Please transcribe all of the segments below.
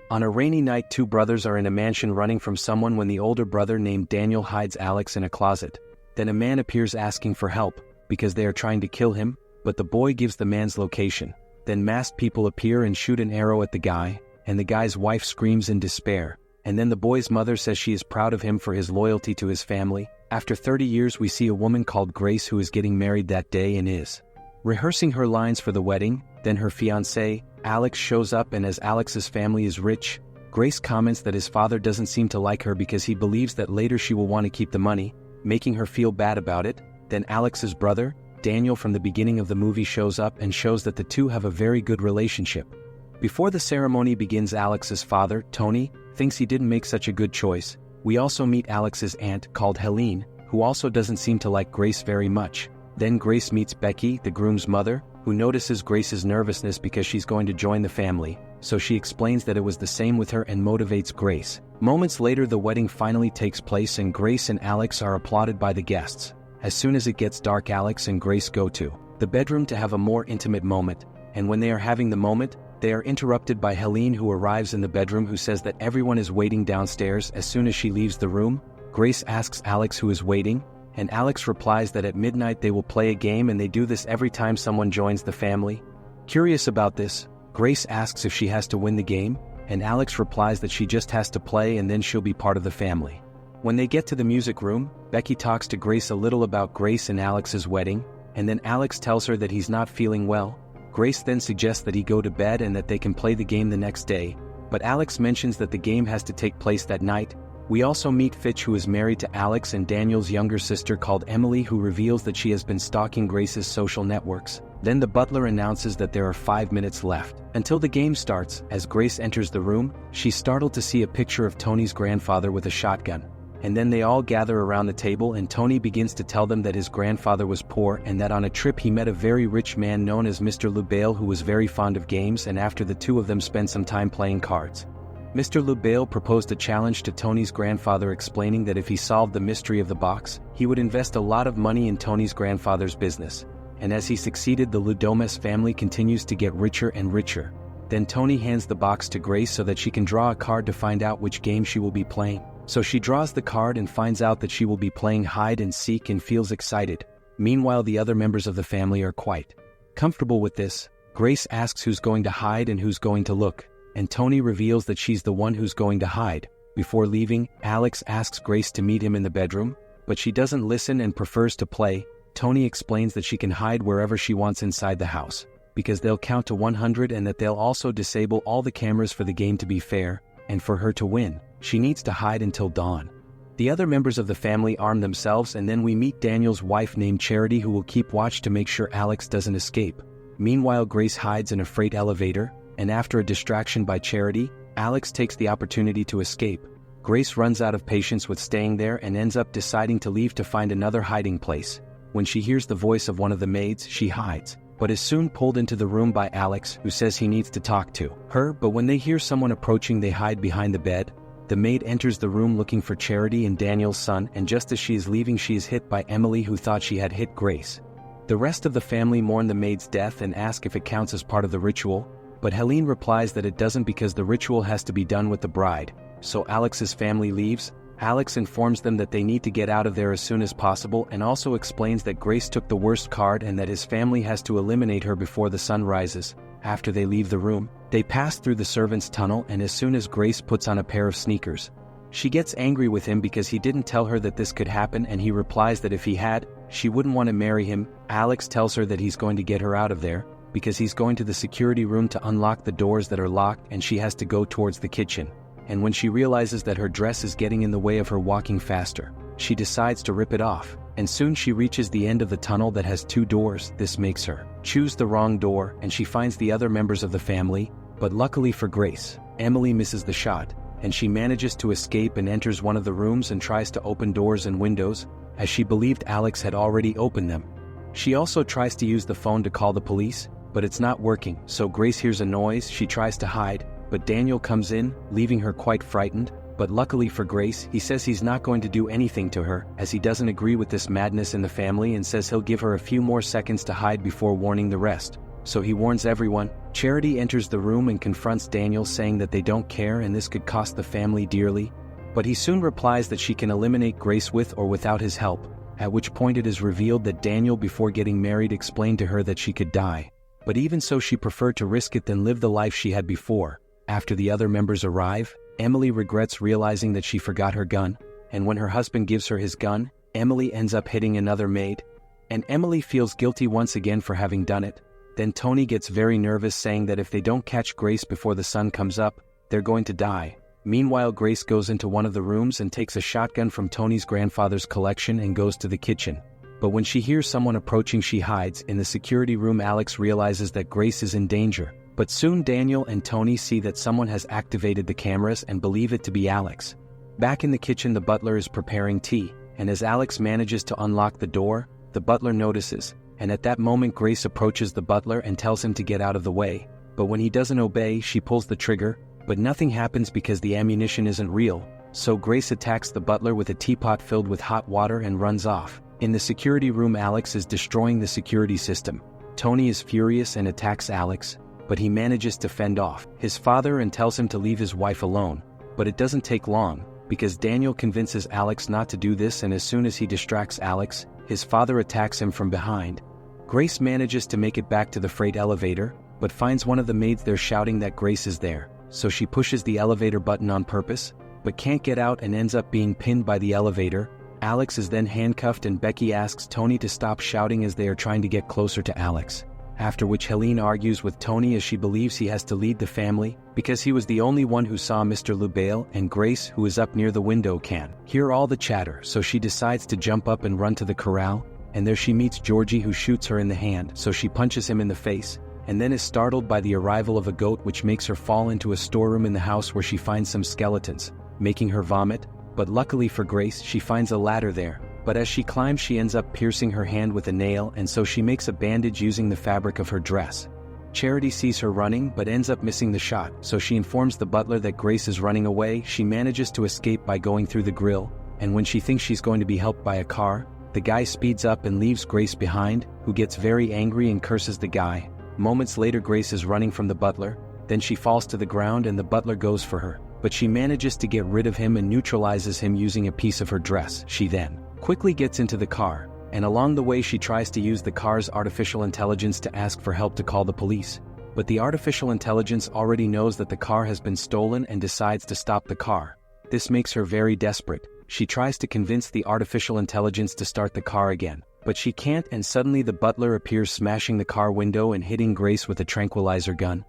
On a rainy night, two brothers are in a mansion running from someone when the older brother named Daniel hides Alex in a closet. Then a man appears asking for help, because they are trying to kill him, but the boy gives the man's location. Then masked people appear and shoot an arrow at the guy, and the guy's wife screams in despair. And then the boy's mother says she is proud of him for his loyalty to his family. After 30 years we see a woman called Grace who is getting married that day and is rehearsing her lines for the wedding. Then her fiancé, Alex, shows up, and as Alex's family is rich, Grace comments that his father doesn't seem to like her because he believes that later she will want to keep the money, making her feel bad about it. Then Alex's brother, Daniel, from the beginning of the movie shows up and shows that the two have a very good relationship. Before the ceremony begins, Alex's father, Tony, thinks he didn't make such a good choice. We also meet Alex's aunt, called Helene, who also doesn't seem to like Grace very much. Then Grace meets Becky, the groom's mother, who notices Grace's nervousness because she's going to join the family, so she explains that it was the same with her and motivates Grace. Moments later the wedding finally takes place and Grace and Alex are applauded by the guests. As soon as it gets dark, Alex and Grace go to the bedroom to have a more intimate moment, and when they are having the moment, they are interrupted by Helene, who arrives in the bedroom, who says that everyone is waiting downstairs. As soon as she leaves the room, Grace asks Alex who is waiting, and Alex replies that at midnight they will play a game, and they do this every time someone joins the family. Curious about this, Grace asks if she has to win the game, and Alex replies that she just has to play and then she'll be part of the family. When they get to the music room, Becky talks to Grace a little about Grace and Alex's wedding, and then Alex tells her that he's not feeling well. Grace then suggests that he go to bed and that they can play the game the next day, but Alex mentions that the game has to take place that night. We also meet Fitch, who is married to Alex and Daniel's younger sister called Emily, who reveals that she has been stalking Grace's social networks. Then the butler announces that there are 5 minutes left until the game starts. As Grace enters the room, she's startled to see a picture of Tony's grandfather with a shotgun. And then they all gather around the table and Tony begins to tell them that his grandfather was poor and that on a trip he met a very rich man known as Mr. Lubale, who was very fond of games, and after the two of them spent some time playing cards. Mr. Lubale proposed a challenge to Tony's grandfather, explaining that if he solved the mystery of the box, he would invest a lot of money in Tony's grandfather's business. And as he succeeded, the Ludomes family continues to get richer and richer. Then Tony hands the box to Grace so that she can draw a card to find out which game she will be playing. So she draws the card and finds out that she will be playing hide and seek and feels excited. Meanwhile, the other members of the family are quite comfortable with this. Grace asks who's going to hide and who's going to look, and Tony reveals that she's the one who's going to hide. Before leaving, Alex asks Grace to meet him in the bedroom, but she doesn't listen and prefers to play. Tony explains that she can hide wherever she wants inside the house, because they'll count to 100 and that they'll also disable all the cameras for the game to be fair, and for her to win, she needs to hide until dawn. The other members of the family arm themselves, and then we meet Daniel's wife named Charity, who will keep watch to make sure Alex doesn't escape. Meanwhile, Grace hides in a freight elevator, and after a distraction by Charity, Alex takes the opportunity to escape. Grace runs out of patience with staying there and ends up deciding to leave to find another hiding place. When she hears the voice of one of the maids, she hides, but is soon pulled into the room by Alex, who says he needs to talk to her. But when they hear someone approaching, they hide behind the bed. The maid enters the room looking for Charity and Daniel's son, and just as she is leaving, she is hit by Emily, who thought she had hit Grace. The rest of the family mourn the maid's death and ask if it counts as part of the ritual, but Helene replies that it doesn't because the ritual has to be done with the bride. So Alex's family leaves. Alex informs them that they need to get out of there as soon as possible, and also explains that Grace took the worst card and that his family has to eliminate her before the sun rises. After they leave the room, they pass through the servants' tunnel, and as soon as Grace puts on a pair of sneakers, she gets angry with him because he didn't tell her that this could happen, and he replies that if he had, she wouldn't want to marry him. Alex tells her that he's going to get her out of there, because he's going to the security room to unlock the doors that are locked, and she has to go towards the kitchen. And when she realizes that her dress is getting in the way of her walking faster, she decides to rip it off, and soon she reaches the end of the tunnel that has 2 doors. This makes her choose the wrong door, and she finds the other members of the family, but luckily for Grace, Emily misses the shot, and she manages to escape and enters one of the rooms and tries to open doors and windows, as she believed Alex had already opened them. She also tries to use the phone to call the police, but it's not working, so Grace hears a noise. She tries to hide, but Daniel comes in, leaving her quite frightened. But luckily for Grace, he says he's not going to do anything to her, as he doesn't agree with this madness in the family, and says he'll give her a few more seconds to hide before warning the rest. So he warns everyone, Charity enters the room and confronts Daniel, saying that they don't care and this could cost the family dearly, but he soon replies that she can eliminate Grace with or without his help, at which point it is revealed that Daniel, before getting married, explained to her that she could die, but even so she preferred to risk it than live the life she had before. After the other members arrive, Emily regrets realizing that she forgot her gun, and when her husband gives her his gun, Emily ends up hitting another maid, and Emily feels guilty once again for having done it. Then Tony gets very nervous, saying that if they don't catch Grace before the sun comes up, they're going to die. Meanwhile, Grace goes into one of the rooms and takes a shotgun from Tony's grandfather's collection and goes to the kitchen. But when she hears someone approaching, she hides. In the security room, Alex realizes that Grace is in danger, but soon Daniel and Tony see that someone has activated the cameras and believe it to be Alex. Back in the kitchen, the butler is preparing tea, and as Alex manages to unlock the door, the butler notices, and at that moment Grace approaches the butler and tells him to get out of the way, but when he doesn't obey, she pulls the trigger, but nothing happens because the ammunition isn't real, so Grace attacks the butler with a teapot filled with hot water and runs off. In the security room, Alex is destroying the security system. Tony is furious and attacks Alex, but he manages to fend off his father and tells him to leave his wife alone, but it doesn't take long, because Daniel convinces Alex not to do this, and as soon as he distracts Alex, his father attacks him from behind. Grace manages to make it back to the freight elevator, but finds one of the maids there shouting that Grace is there, so she pushes the elevator button on purpose, but can't get out and ends up being pinned by the elevator. Alex is then handcuffed and Becky asks Tony to stop shouting as they are trying to get closer to Alex. After which Helene argues with Tony as she believes he has to lead the family, because he was the only one who saw Mr. Lubail, and Grace, who is up near the window, can hear all the chatter, so she decides to jump up and run to the corral, and there she meets Georgie, who shoots her in the hand, so she punches him in the face, and then is startled by the arrival of a goat, which makes her fall into a storeroom in the house where she finds some skeletons, making her vomit, but luckily for Grace, she finds a ladder there. But as she climbs, she ends up piercing her hand with a nail, and so she makes a bandage using the fabric of her dress. Charity sees her running but ends up missing the shot, so she informs the butler that Grace is running away. She manages to escape by going through the grill, and when she thinks she's going to be helped by a car, the guy speeds up and leaves Grace behind, who gets very angry and curses the guy. Moments later, Grace is running from the butler, then she falls to the ground and the butler goes for her, but she manages to get rid of him and neutralizes him using a piece of her dress. She then quickly gets into the car, and along the way she tries to use the car's artificial intelligence to ask for help to call the police. But the artificial intelligence already knows that the car has been stolen and decides to stop the car. This makes her very desperate. She tries to convince the artificial intelligence to start the car again, but she can't, and suddenly the butler appears, smashing the car window and hitting Grace with a tranquilizer gun.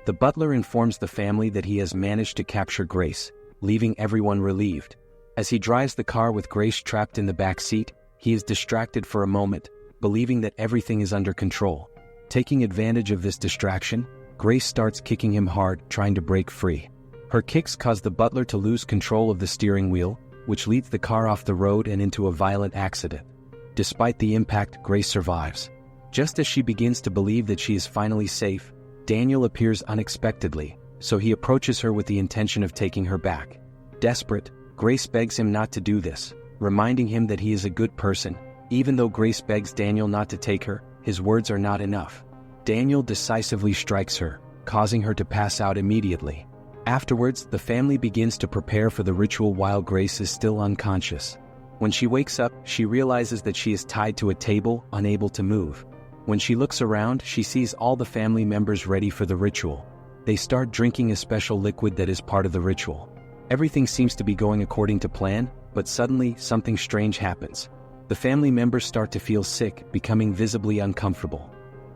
The butler informs the family that he has managed to capture Grace, leaving everyone relieved. As he drives the car with Grace trapped in the back seat, he is distracted for a moment, believing that everything is under control. Taking advantage of this distraction, Grace starts kicking him hard, trying to break free. Her kicks cause the butler to lose control of the steering wheel, which leads the car off the road and into a violent accident. Despite the impact, Grace survives. Just as she begins to believe that she is finally safe, Daniel appears unexpectedly, so he approaches her with the intention of taking her back. Desperate, Grace begs him not to do this, reminding him that he is a good person. Even though Grace begs Daniel not to take her, his words are not enough. Daniel decisively strikes her, causing her to pass out immediately. Afterwards, the family begins to prepare for the ritual while Grace is still unconscious. When she wakes up, she realizes that she is tied to a table, unable to move. When she looks around, she sees all the family members ready for the ritual. They start drinking a special liquid that is part of the ritual. Everything seems to be going according to plan, but suddenly, something strange happens. The family members start to feel sick, becoming visibly uncomfortable.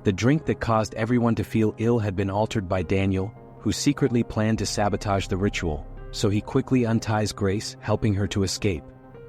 The drink that caused everyone to feel ill had been altered by Daniel, who secretly planned to sabotage the ritual, so he quickly unties Grace, helping her to escape.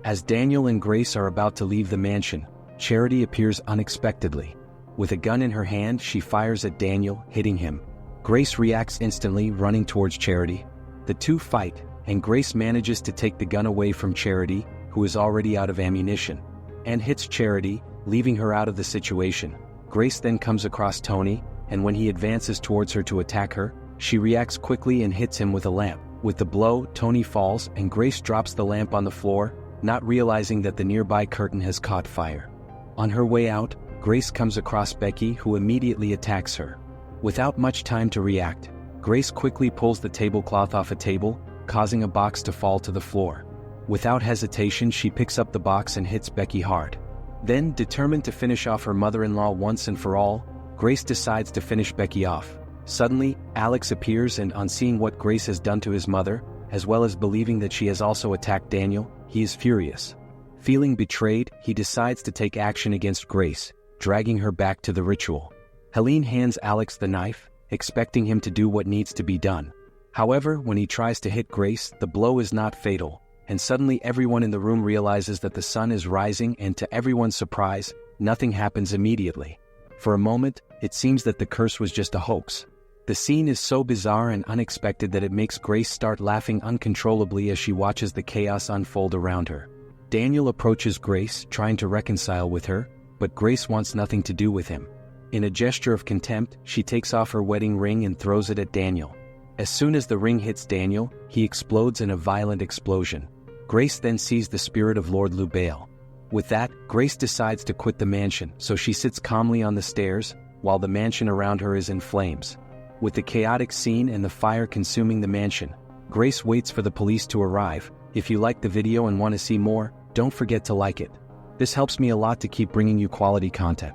As Daniel and Grace are about to leave the mansion, Charity appears unexpectedly. With a gun in her hand, she fires at Daniel, hitting him. Grace reacts instantly, running towards Charity. The two fight, and Grace manages to take the gun away from Charity, who is already out of ammunition, and hits Charity, leaving her out of the situation. Grace then comes across Tony, and when he advances towards her to attack her, she reacts quickly and hits him with a lamp. With the blow, Tony falls, and Grace drops the lamp on the floor, not realizing that the nearby curtain has caught fire. On her way out, Grace comes across Becky, who immediately attacks her. Without much time to react, Grace quickly pulls the tablecloth off a table, causing a box to fall to the floor. Without hesitation, she picks up the box and hits Becky hard. Then, determined to finish off her mother-in-law once and for all, Grace decides to finish Becky off. Suddenly, Alex appears, and on seeing what Grace has done to his mother, as well as believing that she has also attacked Daniel, he is furious. Feeling betrayed, he decides to take action against Grace, dragging her back to the ritual. Helene hands Alex the knife, expecting him to do what needs to be done. However, when he tries to hit Grace, the blow is not fatal, and suddenly everyone in the room realizes that the sun is rising, and to everyone's surprise, nothing happens immediately. For a moment, it seems that the curse was just a hoax. The scene is so bizarre and unexpected that it makes Grace start laughing uncontrollably as she watches the chaos unfold around her. Daniel approaches Grace, trying to reconcile with her, but Grace wants nothing to do with him. In a gesture of contempt, she takes off her wedding ring and throws it at Daniel. As soon as the ring hits Daniel, he explodes in a violent explosion. Grace then sees the spirit of Lord Lubail. With that, Grace decides to quit the mansion, so she sits calmly on the stairs, while the mansion around her is in flames. With the chaotic scene and the fire consuming the mansion, Grace waits for the police to arrive. If you like the video and want to see more, don't forget to like it. This helps me a lot to keep bringing you quality content.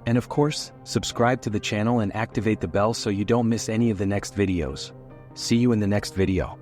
And of course, subscribe to the channel and activate the bell so you don't miss any of the next videos. See you in the next video.